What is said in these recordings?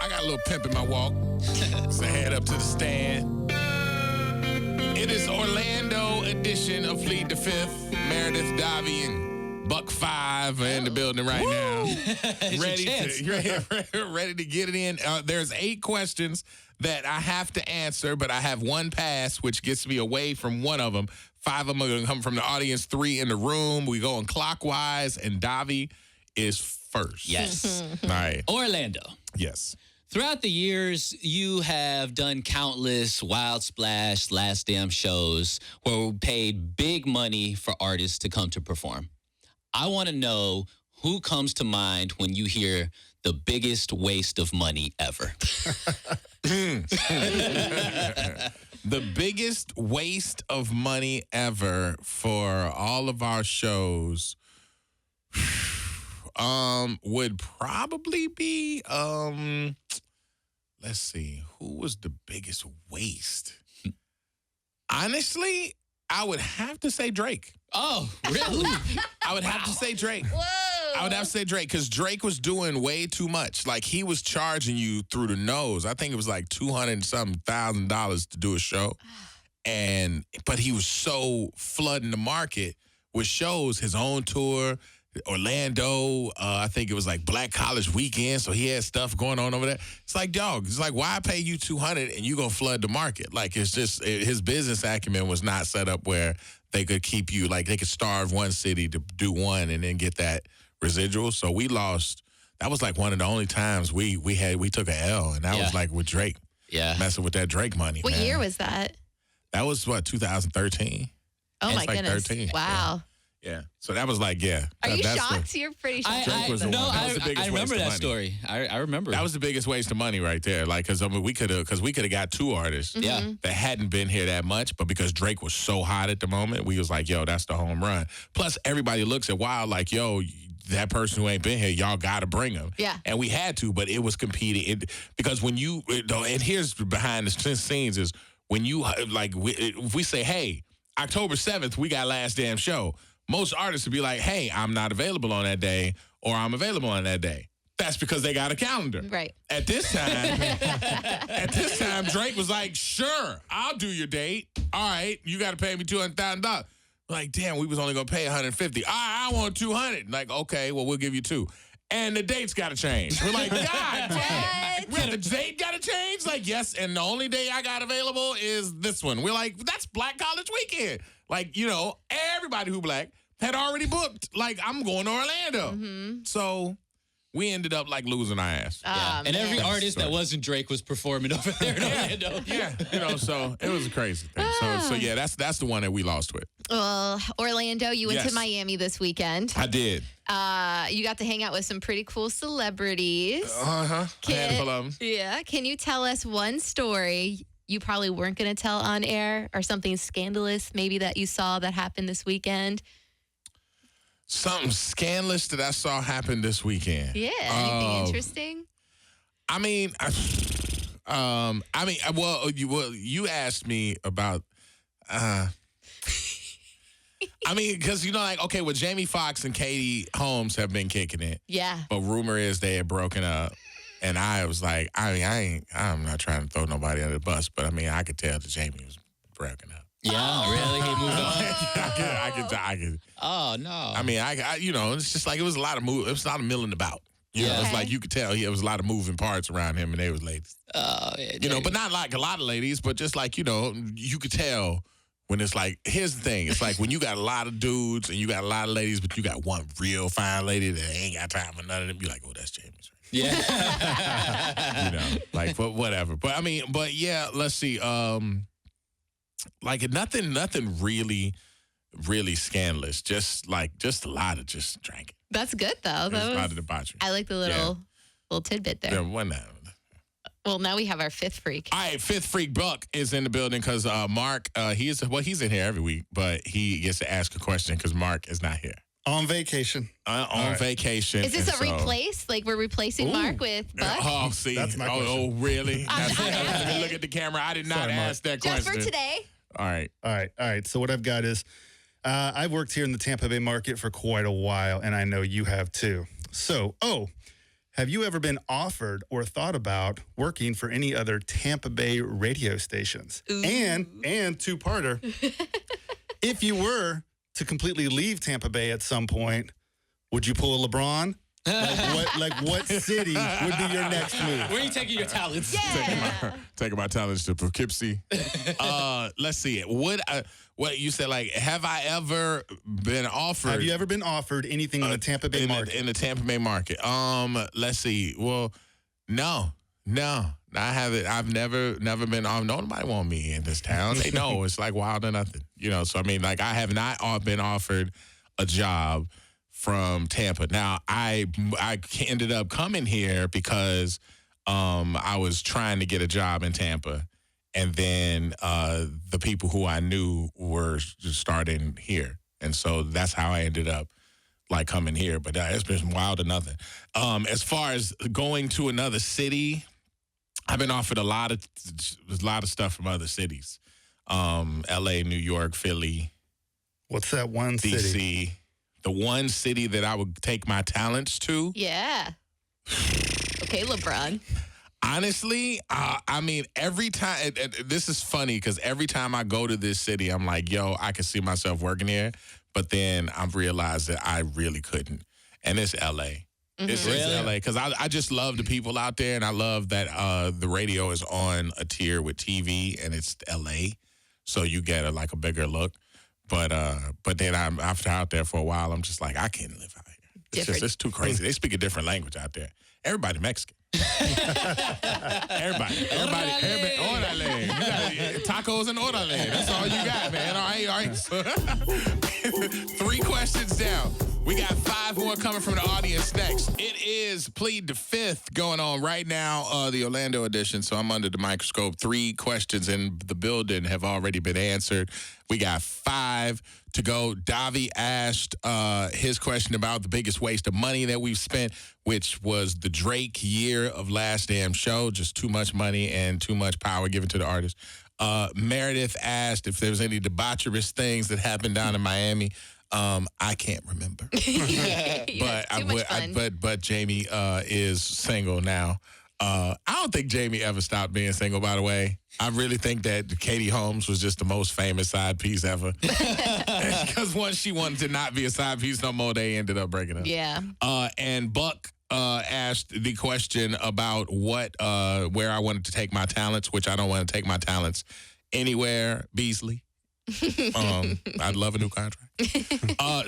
I got a little pimp in my walk. So head up to the stand. It is Orlando edition of Plead the Fifth. Meredith, Davi, and Buck 5 are in the building right now. Ready to get it in. There's 8 questions that I have to answer, but I have one pass, which gets me away from one of them. 5 of them are going to come from the audience, 3 in the room. We going clockwise, and Davi is first. Yes. All right. Orlando. Yes. Throughout the years, you have done countless Wild Splash, Last Damn shows where we paid big money for artists to come to perform. I want to know who comes to mind when you hear the biggest waste of money ever. The biggest waste of money ever for all of our shows would probably be let's see, who was the biggest waste? Honestly, I would have to say Drake. Oh, really? I would have to say Drake. Whoa. I would have to say Drake because Drake was doing way too much. Like, he was charging you through the nose. I think it was like $200,000 to do a show. But he was so flooding the market with shows, his own tour, Orlando, I think it was like Black College Weekend, so he had stuff going on over there. It's like, dog, it's like, why pay you $200 and you gonna flood the market? Like, it's just, his business acumen was not set up where they could keep you, like, they could starve one city to do one and then get that residual. So we lost. That was like one of the only times we took an L, and that was like with Drake. Yeah. Messing with that Drake money. What year was that? That was 2013. Oh, my like goodness. 13. Wow. Yeah. So that was like, Are you shocked? You're pretty shocked. Drake was the one. That was the biggest I remember waste of that money. story. I remember. That was the biggest waste of money right there. Like, because we could have got 2 artists Yeah. that hadn't been here that much, but because Drake was so hot at the moment, we was like, yo, that's the home run. Plus, everybody looks at Wild like, yo, that person who ain't been here, y'all got to bring him. Yeah. And we had to, but it was competing. Because when you, and here's behind the scenes is when you, like, if we say, hey, October 7th, we got Last Damn Show. Most artists would be like, hey, I'm not available on that day, or I'm available on that day. That's because they got a calendar. Right. At this time, Drake was like, sure, I'll do your date. All right, you got to pay me $200,000. Like, damn, we was only going to pay $150. I want $200. Like, okay, well, we'll give you 2. And the date's got to change. We're like, God damn. The date got to change? Like, yes, and the only day I got available is this one. We're like, that's Black College Weekend. Like, everybody who Black had already booked. Like, I'm going to Orlando. Mm-hmm. So we ended up, like, losing our ass. Yeah. And every artist that wasn't Drake was performing over there in Orlando. Yeah, so it was a crazy thing. So yeah, that's the one that we lost with. Well, Orlando, you went Yes. to Miami this weekend. I did. You got to hang out with some pretty cool celebrities. A handful of them. Yeah. Can you tell us one story you probably weren't going to tell on air, or something scandalous maybe that you saw that happened this weekend? Something scandalous that I saw happen this weekend. Yeah. Anything interesting? I mean, you asked me about. I mean, because like, okay, well, Jamie Foxx and Katie Holmes have been kicking it. Yeah. But rumor is they had broken up, and I was like, I'm not trying to throw nobody under the bus, but I mean, I could tell that Jamie was broken up. Yeah, really? He moved on? I could. Oh, no. I mean, it's just like it was a lot of it was a lot of milling about. Yeah. It's like you could tell there was a lot of moving parts around him, and they was ladies. Oh, yeah. But not like a lot of ladies, but just like, you could tell when it's like, here's the thing. It's like when you got a lot of dudes and you got a lot of ladies, but you got one real fine lady that ain't got time for none of them, you're like, oh, that's Jamie's. Yeah. Like, but whatever. But I mean, but yeah, let's see. Like nothing really scandalous. Just a lot of just drinking. That's good, though. There's a lot of debauchery. I like the little tidbit there. Yeah, why not? Well, now we have our 5th freak. All right, 5th freak Buck is in the building because Mark, he's in here every week, but he gets to ask a question because Mark is not here. On vacation. On vacation. Is this a replace? Like we're replacing Mark with Buck? Oh, see. That's my question. Oh, really? I'm Let me look at the camera. I did not ask that Just question. for today. All right. So what I've got is, I've worked here in the Tampa Bay market for quite a while, and I know you have too. So, Have you ever been offered or thought about working for any other Tampa Bay radio stations? Ooh. And two-parter, if you were to completely leave Tampa Bay at some point, would you pull a LeBron? What city would be your next move? Where are you taking your talents? Yeah. Taking my talents to Poughkeepsie. Let's see. What you said, like, have I ever been offered? Have you ever been offered anything in the Tampa Bay market? In the Tampa Bay market. Let's see. Well, no, I haven't. I've never been off. Nobody want me in this town. They know it's like wild or nothing. So I mean, like, I have not been offered a job from Tampa. Now, I ended up coming here because I was trying to get a job in Tampa, and then the people who I knew were starting here, and so that's how I ended up like coming here. But it's been wild or nothing. As far as going to another city, I've been offered a lot of stuff from other cities, L.A., New York, Philly. What's that one city? D.C. The one city that I would take my talents to. Yeah. Okay, LeBron. Honestly, I mean, every time, this is funny because every time I go to this city, I'm like, yo, I can see myself working here. But then I've realized that I really couldn't. And it's L.A. It's Really? L.A. because I just love the people out there. And I love that the radio is on a tier with TV and it's L.A. So you get a bigger look. But then after out there for a while, I'm just like, I can't live out here. It's too crazy. They speak a different language out there. Everybody Mexican. everybody. Orale. You got tacos and orale. That's all you got, man. All right. So, 3 questions down. We got 5 more coming from the audience next. It is Plead the Fifth going on right now, the Orlando edition. So I'm under the microscope. 3 questions in the building have already been answered. We got 5 to go. Davi asked his question about the biggest waste of money that we've spent, which was the Drake year of Last Damn Show. Just too much money and too much power given to the artist. Meredith asked if there was any debaucherous things that happened down in Miami. I can't remember. But Jamie is single now. I don't think Jamie ever stopped being single, by the way. I really think that Katie Holmes was just the most famous side piece ever. Because once she wanted to not be a side piece no more, they ended up breaking up. Yeah. And Buck asked the question about where I wanted to take my talents, which I don't want to take my talents anywhere, Beasley. I'd love a new contract.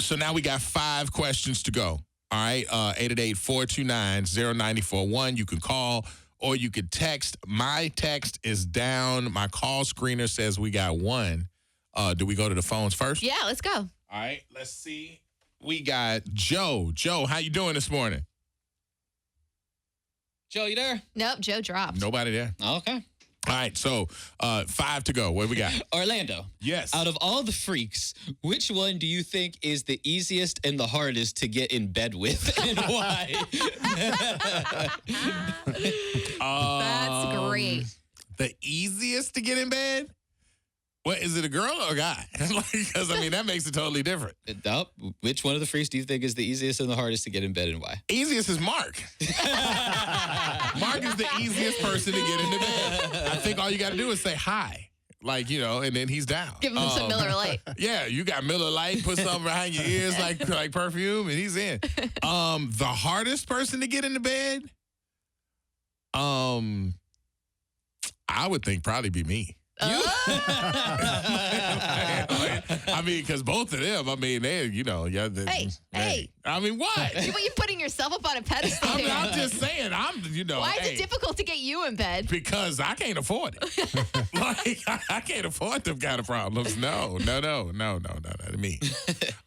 So now we got 5 questions to go. All right, 888-429-0941. You can call or you could text. My text is down. My call screener says we got 1. Do we go to the phones first? Yeah, let's go. All right, let's see. We got Joe. Joe, how you doing this morning? Joe, you there? Nope, Joe dropped. Nobody there. Okay. All right, so 5 to go. What do we got? Orlando. Yes. Out of all the freaks, which one do you think is the easiest and the hardest to get in bed with, and why? That's great. The easiest to get in bed? What, is it a girl or a guy? Because, I mean, that makes it totally different. Nope. Which one of the freaks do you think is the easiest and the hardest to get in bed, and why? Easiest is Mark. Mark is the easiest person to get into bed. I think all you got to do is say hi. And then he's down. Give him some Miller Lite. Yeah, you got Miller Lite, put something behind your ears like perfume, and he's in. The hardest person to get into bed? I would think probably be me. I mean, because both of them, I mean, they, Hey. I mean, what? You putting yourself up on a pedestal. I'm just saying, Why is it difficult to get you in bed? Because I can't afford it. I can't afford them kind of problems. No, not me.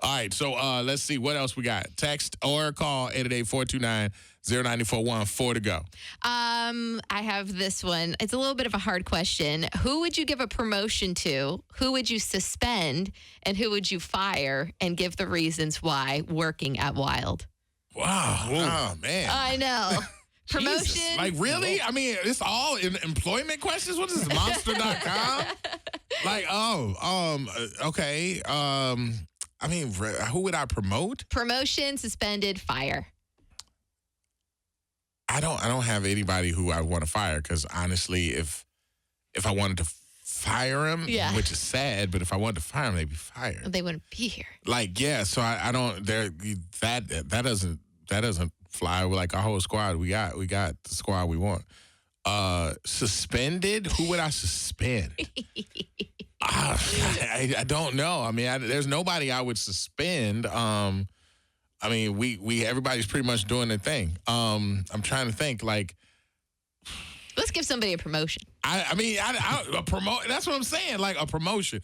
All right, so let's see what else we got. Text or call 888-429-0941. 4 to go. I have this one. It's a little bit of a hard question. Who would you give a promotion to? Who would you suspend? And who would you fire? And give the reasons why working at Wild. Wow. Oh, man. I know. Promotion. Jesus. Like, really? I mean, it's all in employment questions? What is this, monster.com? Okay. I mean, who would I promote? Promotion, suspended, fire. I don't have anybody who I want to fire because honestly, if I wanted to fire him, Yeah. which is sad, but if I wanted to fire him, they'd be fired. They wouldn't be here. Like, yeah, so I don't that doesn't fly with like our whole squad. We got the squad we want. Suspended? Who would I suspend? I don't know. I mean, there's nobody I would suspend. I mean, we everybody's pretty much doing their thing. I'm trying to think like. Let's give somebody a promotion. I mean, a promote. That's what I'm saying. Like a promotion.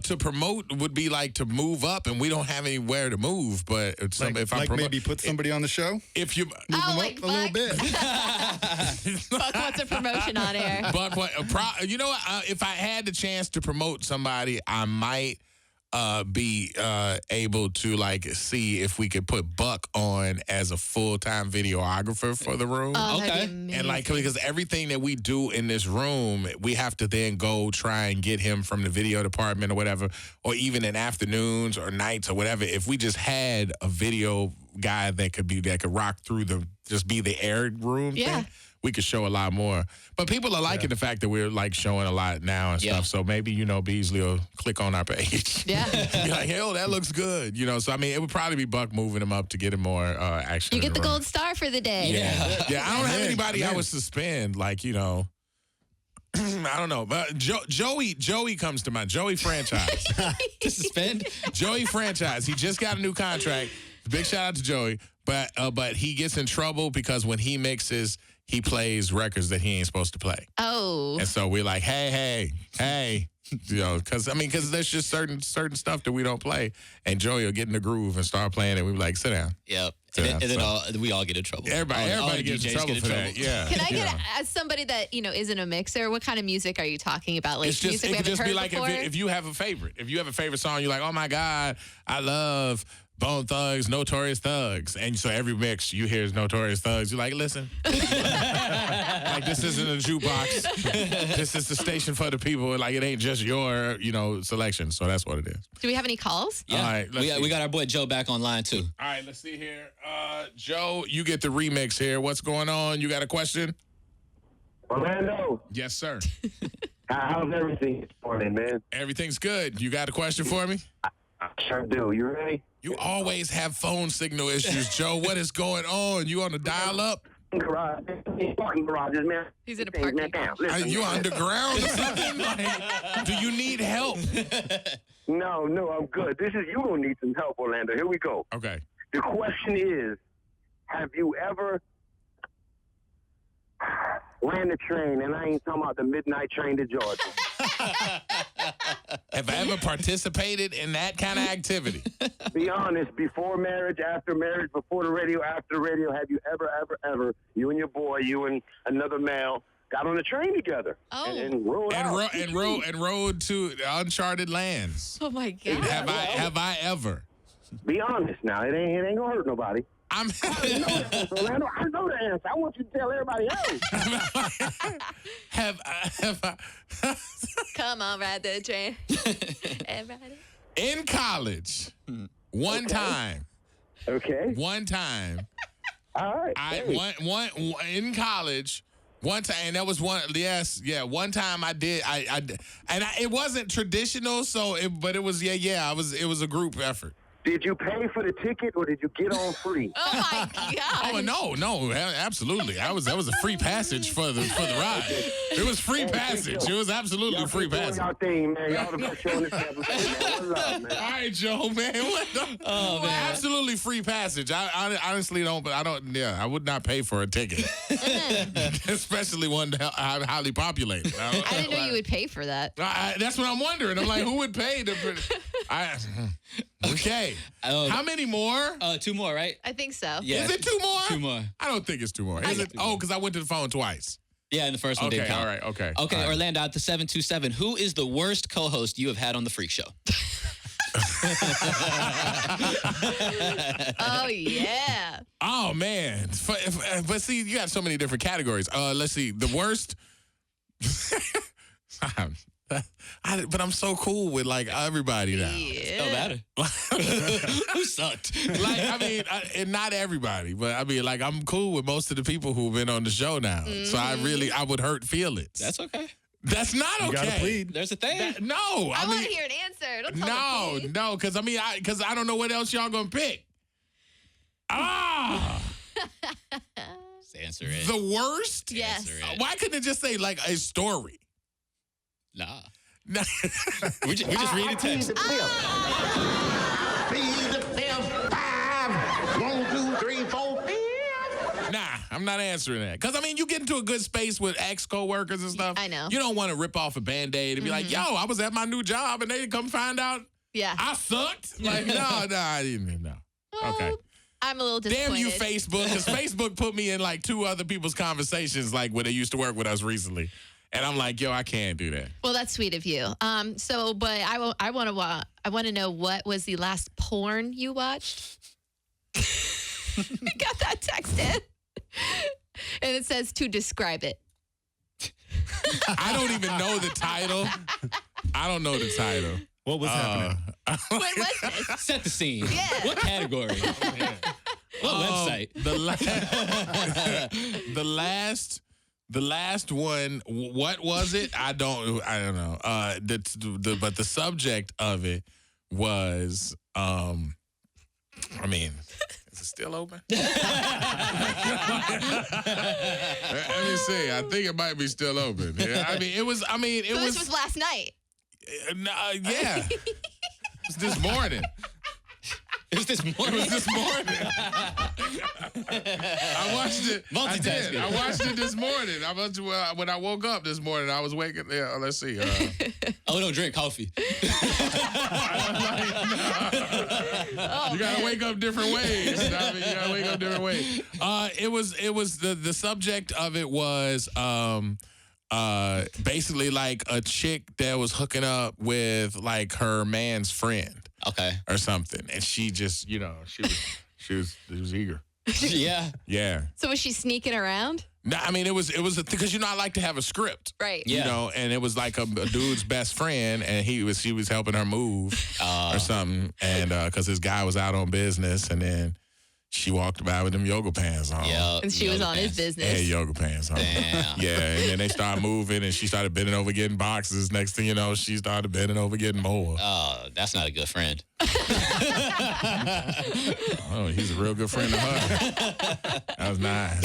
To promote would be like to move up, and we don't have anywhere to move. But if I promote, maybe put somebody on the show, if you move them like up a little bit. Buck wants a promotion on air. But you know what? If I had the chance to promote somebody, I might be able to like see if we could put Buck on as a full-time videographer for the room. Oh, Okay. that'd be amazing. And like, because everything that we do in this room, we have to then go try and get him from the video department or whatever, or even in afternoons or nights or whatever. If we just had a video guy that could rock through just be the air room Yeah. thing, we could show a lot more. But people are liking the fact that we're like showing a lot now and Yeah. stuff. So maybe, Beasley will click on our page. Yeah. Be like, hell, that looks good. So I mean, it would probably be Buck moving him up to get him more action. You in get the room. gold star for the day. Yeah, I don't have anybody I Man. would suspend. Like, I don't know. But Joey comes to mind. Joey Franchise. To suspend? Joey Franchise. He just got a new contract. Big shout out to Joey. But he gets in trouble because when he mixes, he plays records that he ain't supposed to play. Oh. And so we're like, hey. Because there's just certain stuff that we don't play. And Joey will get in the groove and start playing it. We be like, sit down. Yep. Yeah, And then we all get in trouble. Everybody the gets in DJs trouble get for that. Yeah. Can I get, as somebody that, isn't a mixer, what kind of music are you talking about? Like It's just, music it we could haven't just heard be like before? if you have a favorite. If you have a favorite song, you're like, oh my God, I love Bone Thugs, Notorious Thugs. And so every mix you hear is Notorious Thugs. You're like, listen. Like, this isn't a jukebox. This is the station for the people. Like, it ain't just your, selection. So that's what it is. Do we have any calls? Yeah. All right, let's see. we got our boy Joe back online, too. All right, let's see here. Joe, you get the remix here. What's going on? You got a question? Orlando, Yes, sir. how's everything this morning, man? Everything's good. You got a question for me? I sure do. You ready? You always have phone signal issues, Joe. What is going on? You on the dial up? Garage, parking garages, man. He's in a Things, parking man, down. Are Listen, you underground or something? Like, do you need help? No, I'm good. You gonna need some help, Orlando. Here we go. Okay. The question is, have you ever ran the train? And I ain't talking about the midnight train to Georgia. Have I ever participated in that kind of activity? Be honest. Before marriage, after marriage, before the radio, after the radio, have you ever, you and your boy, you and another male, got on a train together Oh. and rode out? And rode to uncharted lands. Oh, my God. Have I ever? Be honest now. It ain't gonna hurt nobody. I'm Orlando, I know the answer. I want you to tell everybody else. have I Come on, ride the train. Everybody. in college one time. Okay. One time. All right. One in college. One time, and that was one. Yes, yeah. One time I did. It wasn't traditional, but it was. Yeah. It was a group effort. Did you pay for the ticket or did you get on free? Oh, my God. Oh no, absolutely. That was a free passage for the ride. It was free passage. It was absolutely Y'all free keep doing passage. y'all thing, man. Y'all the best show on this episode, man. One love, man. All right, Joe, man. Oh, man. Absolutely free passage. I honestly don't, but I don't. Yeah, I would not pay for a ticket, especially one highly populated. I didn't know you would pay for that. That's what I'm wondering. I'm like, who would pay to? Okay. How many more? 2 more, right? I think so. Yeah. Is it 2 more? 2 more. I don't think it's 2 more. Is it? Oh, because I went to the phone twice. Yeah, and the first one Okay, didn't count. all right, okay. Okay, All right. Orlando, at the 727, who is the worst co-host you have had on the Freak Show? Oh, yeah. Oh man, but see, you got so many different categories. Let's see, the worst. But I'm so cool with like everybody now. Yeah. No matter. Who sucked? Like, I mean, and not everybody, but I mean, like, I'm cool with most of the people who've been on the show now. So I would hurt feelings. That's okay. That's not You okay. gotta plead. There's a thing. No, I I want mean, to hear an answer. Don't tell me. no, because I mean, because I don't know what else y'all gonna pick. Just answer it. The worst. Yes. Answer it. Why couldn't it just say like a story? Nah. Nah. We just read the text. Plead the fifth. 5, 1, 2, 3, 4, 5. Nah, I'm not answering that. Because, I mean, you get into a good space with ex-coworkers and stuff. I know. You don't want to rip off a Band-Aid and be like, yo, I was at my new job and they come find out Yeah. I sucked. Like, no, I didn't. No. Okay. I'm a little disappointed. Damn you, Facebook. Because Facebook put me in like 2 other people's conversations, like when they used to work with us recently. And I'm like, yo, I can't do that. Well, that's sweet of you. But I want to know, what was the last porn you watched? I got that text in. And it says to describe it. I don't even know the title. I don't know the title. What was happening? When was this? Set the scene. Yeah. What category? What website? The last one. What was it? I don't know. But the subject of it was. I mean, is it still open? Let me see. I think it might be still open. Yeah. I mean, it was. So this was last night. Yeah. It's this morning. It was this It morning. was this morning. I watched it. Multitasking. I watched it this morning. When I woke up this morning, I was waking. Yeah, let's see. Oh, don't drink coffee. You gotta wake up different ways. You gotta wake up different ways. It was the subject of it was basically like a chick that was hooking up with like her man's friend. Okay. Or something, and she just, she was eager. Yeah. Yeah. So was she sneaking around? No, I mean it was because I like to have a script, Right. Yeah. and it was like a dude's best friend, and she was helping her move or something, and because his guy was out on business, and then she walked by with them yoga pants on. Yeah. And she was on his business. And yoga pants on. Damn. Yeah, and then they started moving, and she started bending over getting boxes. Next thing you know, she started bending over getting more. Oh, that's not a good friend. Oh, he's a real good friend of her. That was nice.